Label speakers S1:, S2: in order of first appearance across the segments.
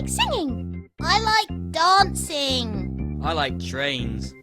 S1: like singing. I like dancing.
S2: I like trains.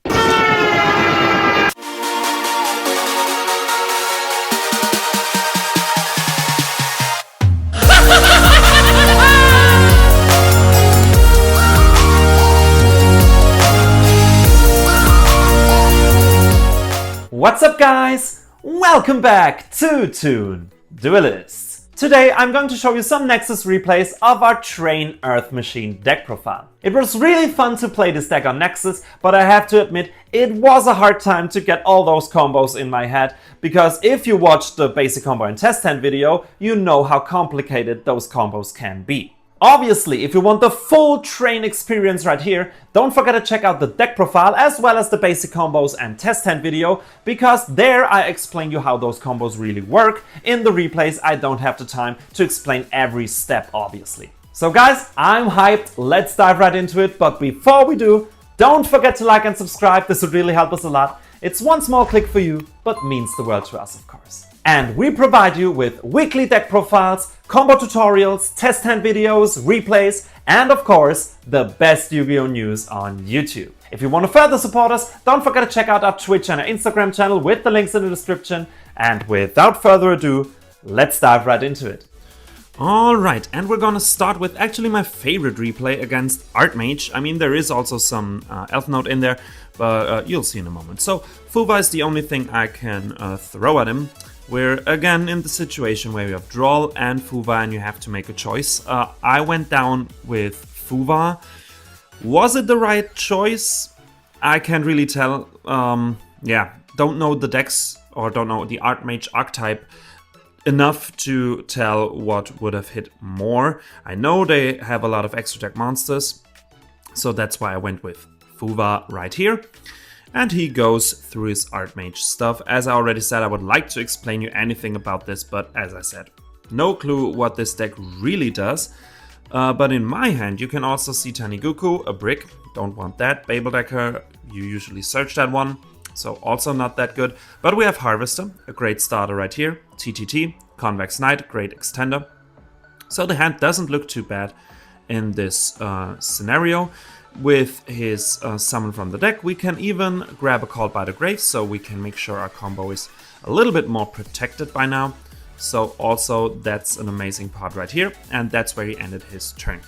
S3: What's up, guys? Welcome back to Toon, Duelists. Today I'm going to show you some Nexus replays of our Train Earth Machine deck profile. It was really fun to play this deck on Nexus, but I have to admit it was a hard time to get all those combos in my head, because if you watched the basic combo and test hand video, you know how complicated those combos can be. Obviously, if you want the full train experience right here, don't forget to check out the deck profile as well as the basic combos and test hand video, because there I explain you how those combos really work. In the replays, I don't have the time to explain every step, obviously. So guys, I'm hyped, let's dive right into it, but before we do, don't forget to like and subscribe, this would really help us a lot. It's one small click for you, but means the world to us, of course. And we provide you with weekly deck profiles, combo tutorials, test hand videos, replays, and of course, the best Yu-Gi-Oh! News on YouTube. If you want to further support us, don't forget to check out our Twitch and our Instagram channel with the links in the description. And without further ado, let's dive right into it. Alright, and we're gonna start with actually my favorite replay against Artmage. I mean, there is also some Elf Note in there, but you'll see in a moment. So, Fuva is the only thing I can throw at him. We're again in the situation where you have Drawl and Fuva and you have to make a choice. I went down with Fuva. Was it the right choice? I can't really tell. Yeah, don't know the decks or don't know the Artmage archetype enough to tell what would have hit more. I know they have a lot of extra deck monsters, so that's why I went with Fuva right here. And he goes through his Artmage stuff. As I already said, I would like to explain you anything about this, but as I said, no clue what this deck really does. But in my hand, you can also see Taniguku, a brick, don't want that. Babel Decker, you usually search that one, so also not that good. But we have Harvester, a great starter right here. TTT, Convex Knight, great extender. So the hand doesn't look too bad in this scenario. With his summon from the deck, we can even grab a Called by the Grave, so we can make sure our combo is a little bit more protected by now. So also that's an amazing part right here, and that's where he ended his turn.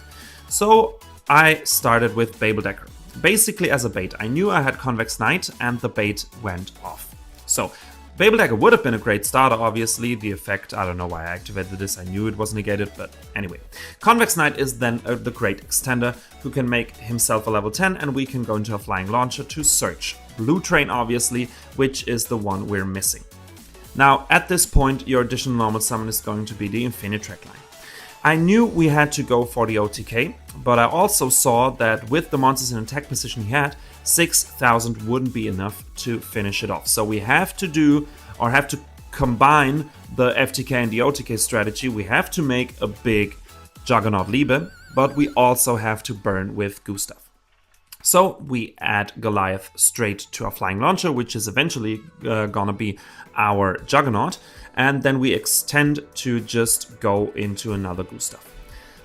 S3: So I started with Babel Decker. Basically as a bait, I knew I had Convex Knight and the bait went off. So Babel Decker would have been a great starter, obviously. The effect, I don't know why I activated this, I knew it was negated, but anyway. Convex Knight is then the great extender who can make himself a level 10, and we can go into a Flying Launcher to search. Blue Train, obviously, which is the one we're missing. Now, at this point, your additional normal summon is going to be the Infinitrack line. I knew we had to go for the OTK, but I also saw that with the monsters in attack position he had, 6,000 wouldn't be enough to finish it off. So we have to do, or have to combine the FTK and the OTK strategy. We have to make a big Juggernaut Liebe, but we also have to burn with Gustav. So we add Goliath straight to our Flying Launcher, which is eventually gonna be our Juggernaut, and then we extend to just go into another Gustav.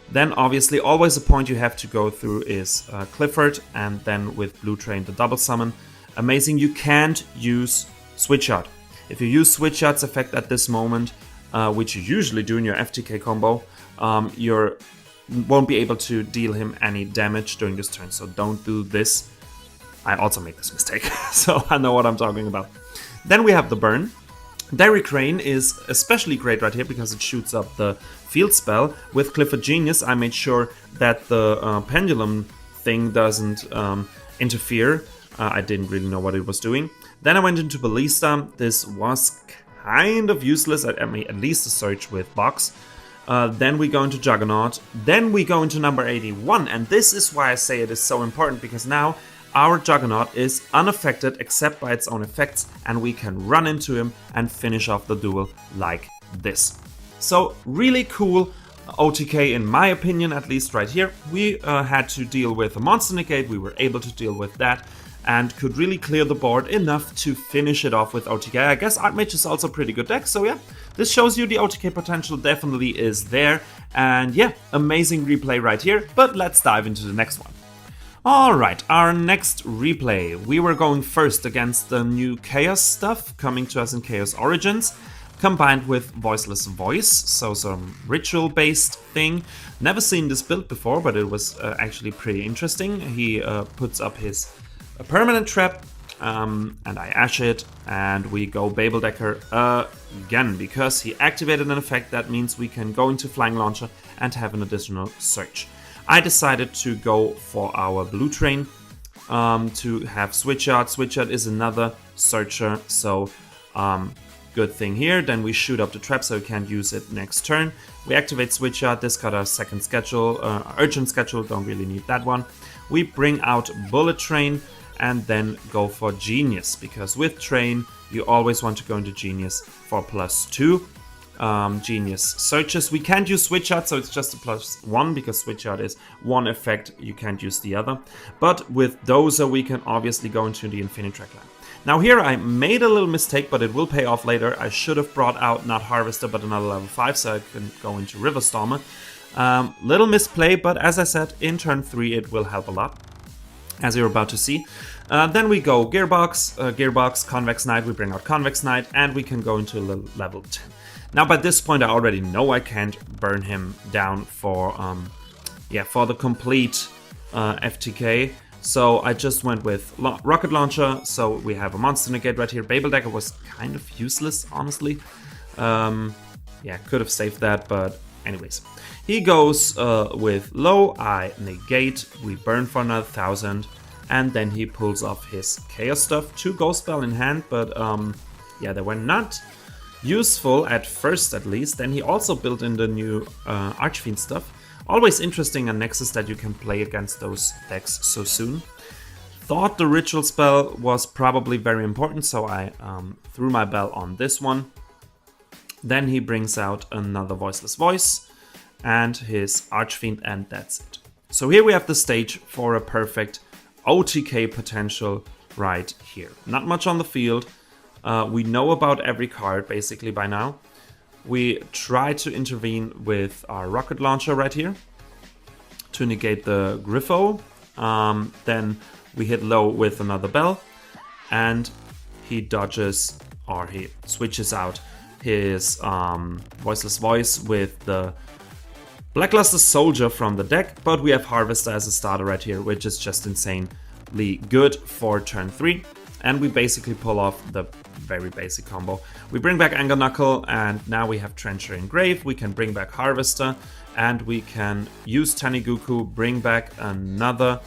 S3: Then obviously always a point you have to go through is Clifford, and then with Blue Train the double summon. Amazing, you can't use Switch Shot. If you use Switch Shot's effect at this moment, which you usually do in your FTK combo, you won't be able to deal him any damage during this turn, so don't do this. I also made this mistake, so I know what I'm talking about. Then we have the burn. Derrick Crane is especially great right here because it shoots up the field spell. With Clifford Genius, I made sure that the pendulum thing doesn't interfere. I didn't really know what it was doing. Then I went into Ballista. This was kind of useless. I made at least a search with Box. Then we go into Juggernaut. Then we go into number 81. And this is why I say it is so important, because now our Juggernaut is unaffected except by its own effects, and we can run into him and finish off the duel like this. So really cool OTK in my opinion, at least right here. We had to deal with a monster negate, we were able to deal with that and could really clear the board enough to finish it off with OTK. I guess Artmage is also a pretty good deck, so yeah, this shows you the OTK potential definitely is there, And yeah, amazing replay right here, but let's dive into the next one. Alright, our next replay. We were going first against the new Chaos stuff coming to us in Chaos Origins, combined with Voiceless Voice, so some ritual-based thing. Never seen this build before, but it was actually pretty interesting. He puts up his permanent trap, and I ash it, and we go BLZD again, because he activated an effect that means we can go into Flying Launcher and have an additional search. I decided to go for our blue train to have Switch Yard. Switch Yard is another searcher, so good thing here. Then we shoot up the trap so we can't use it next turn. We activate Switch Yard, discard our second schedule, urgent schedule, don't really need that one. We bring out Bullet Train and then go for Genius, because with Train you always want to go into Genius for +2. Genius searches. We can't use Switch Yard, so it's just a +1 because Switch Yard is one effect, you can't use the other. But with Dozer we can obviously go into the Infinite Track line. Now here I made a little mistake, but it will pay off later. I should have brought out not Harvester but another level 5 so I can go into River Stormer. Little misplay, but as I said, in turn 3 it will help a lot, as you're about to see. Then we go Gearbox, Convex Knight, we bring out Convex Knight, and we can go into level 10. Now by this point I already know I can't burn him down for the complete FTK, so I just went with Rocket Launcher, so we have a Monster Negate right here. BLZD was kind of useless, honestly. Could have saved that, but anyways. He goes with low, I negate, we burn for another 1000, and then he pulls off his Chaos stuff. 2 Ghost Spell in hand, but they were not useful at first, at least. Then he also built in the new Archfiend stuff. Always interesting on Nexus that you can play against those decks so soon. Thought the Ritual spell was probably very important, so I threw my bell on this one. Then he brings out another Voiceless Voice and his Archfiend, and that's it. So here we have the stage for a perfect OTK potential right here. Not much on the field. We know about every card basically by now. We try to intervene with our Rocket Launcher right here to negate the Griffo. Then we hit low with another bell, and he dodges, or he switches out his Voiceless Voice with the Blackluster Soldier from the deck, but we have Harvester as a starter right here, which is just insanely good for turn 3. And we basically pull off the very basic combo. We bring back Anger Knuckle, and now we have Trencher Engrave. We can bring back Harvester, and we can use Taniguku, bring back another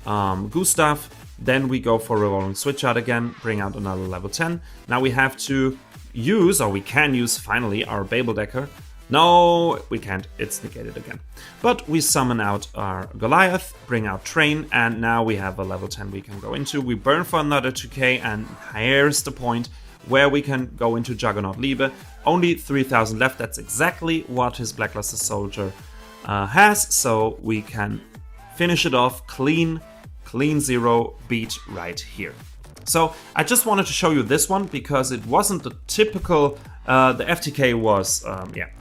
S3: Gustav. Then we go for Revolving Switch Out again, bring out another level 10. Now we have to use, or we can use finally, our BLZD. No, we can't, it's negated again. But we summon out our Goliath, bring out Train, and now we have a level 10 we can go into. We burn for another 2k, and here's the point where we can go into Juggernaut Liebe. Only 3000 left, that's exactly what his Blackluster Soldier has, so we can finish it off clean 0 beat right here. So I just wanted to show you this one because it wasn't the typical, the FTK was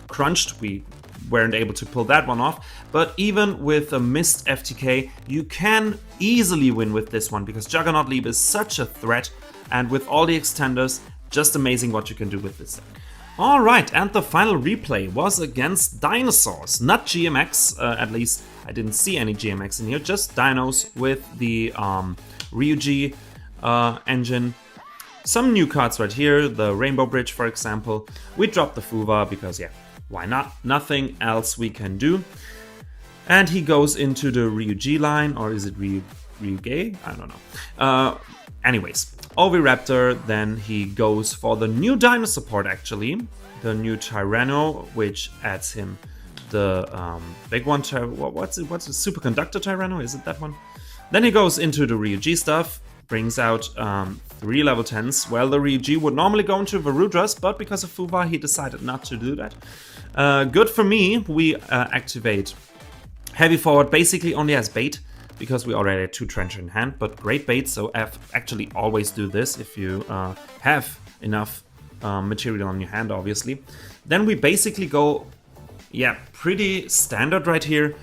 S3: crunched, we weren't able to pull that one off, but even with a missed FTK you can easily win with this one because Juggernaut Liebe is such a threat, and with all the extenders, just amazing what you can do with this deck. Alright, and the final replay was against Dinosaurs, not GMX, at least I didn't see any GMX in here, just Dinos with the Ryuji engine. Some new cards right here, the Rainbow Bridge for example. We dropped the Fuwa because why not? Nothing else we can do. And he goes into the Ryuji line, or is it Ryuge? I don't know. Anyways, Oviraptor, then he goes for the new Dinosaur support actually. The new Tyranno, which adds him the big one. What's it? What's a Superconductor Tyranno? Is it that one? Then he goes into the Ryuji stuff. Brings out 3 level 10s. Well, the Ryuji would normally go into Varudras, but because of Fuwa, he decided not to do that. Good for me, we activate Heavy Forward basically only as bait, because we already had 2 Trencher in hand, but great bait, so actually always do this if you have enough material on your hand, obviously. Then we basically go Yeah, pretty standard right here.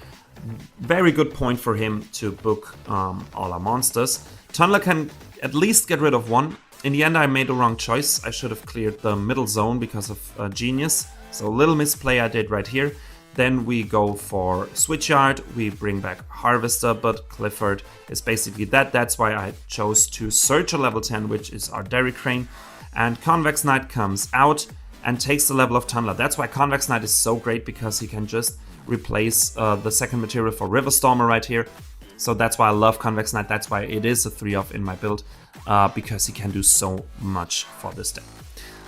S3: Very good point for him to book all our monsters. Tunneler can at least get rid of one. In the end, I made a wrong choice. I should have cleared the middle zone because of Genius. So a little misplay I did right here. Then we go for Switchyard, we bring back Harvester, but Clifford is basically that. That's why I chose to search a level 10, which is our Dairy Crane. And Convex Knight comes out and takes the level of Tunneler. That's why Convex Knight is so great, because he can just replace the second material for River Stormer right here. So that's why I love Convex Knight. That's why it is a 3-off in my build, because he can do so much for this deck.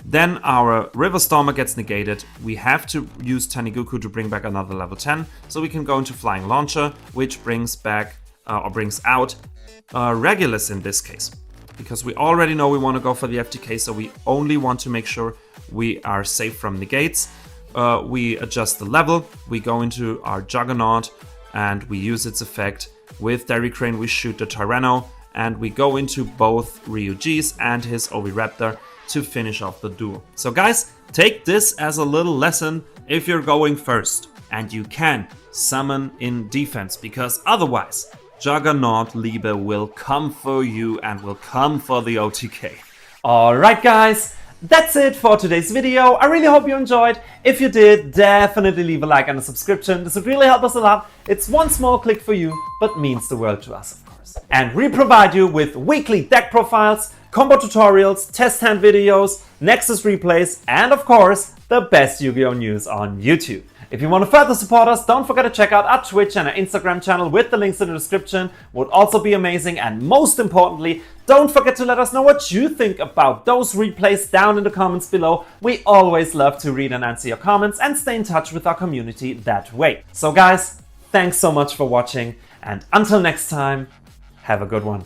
S3: Then our River Stormer gets negated. We have to use Taniguku to bring back another level 10. So we can go into Flying Launcher, which brings back or brings out Regulus in this case. Because we already know we want to go for the FTK, so we only want to make sure we are safe from negates. We adjust the level, we go into our Juggernaut, and we use its effect. With Dairy Crane we shoot the Tyranno, and we go into both Ryuji's and his Oviraptor to finish off the duel. So guys, take this as a little lesson if you're going first. And you can summon in defense, because otherwise Juggernaut Liebe will come for you and will come for the OTK. Alright guys, that's it for today's video. I really hope you enjoyed. If you did, definitely leave a like and a subscription. This would really help us a lot. It's one small click for you, but means the world to us, of course. And we provide you with weekly deck profiles, combo tutorials, test hand videos, Nexus replays, and of course, the best Yu-Gi-Oh! News on YouTube. If you want to further support us, don't forget to check out our Twitch and our Instagram channel with the links in the description. Would also be amazing. And most importantly, don't forget to let us know what you think about those replays down in the comments below. We always love to read and answer your comments and stay in touch with our community that way. So guys, thanks so much for watching, and until next time, have a good one.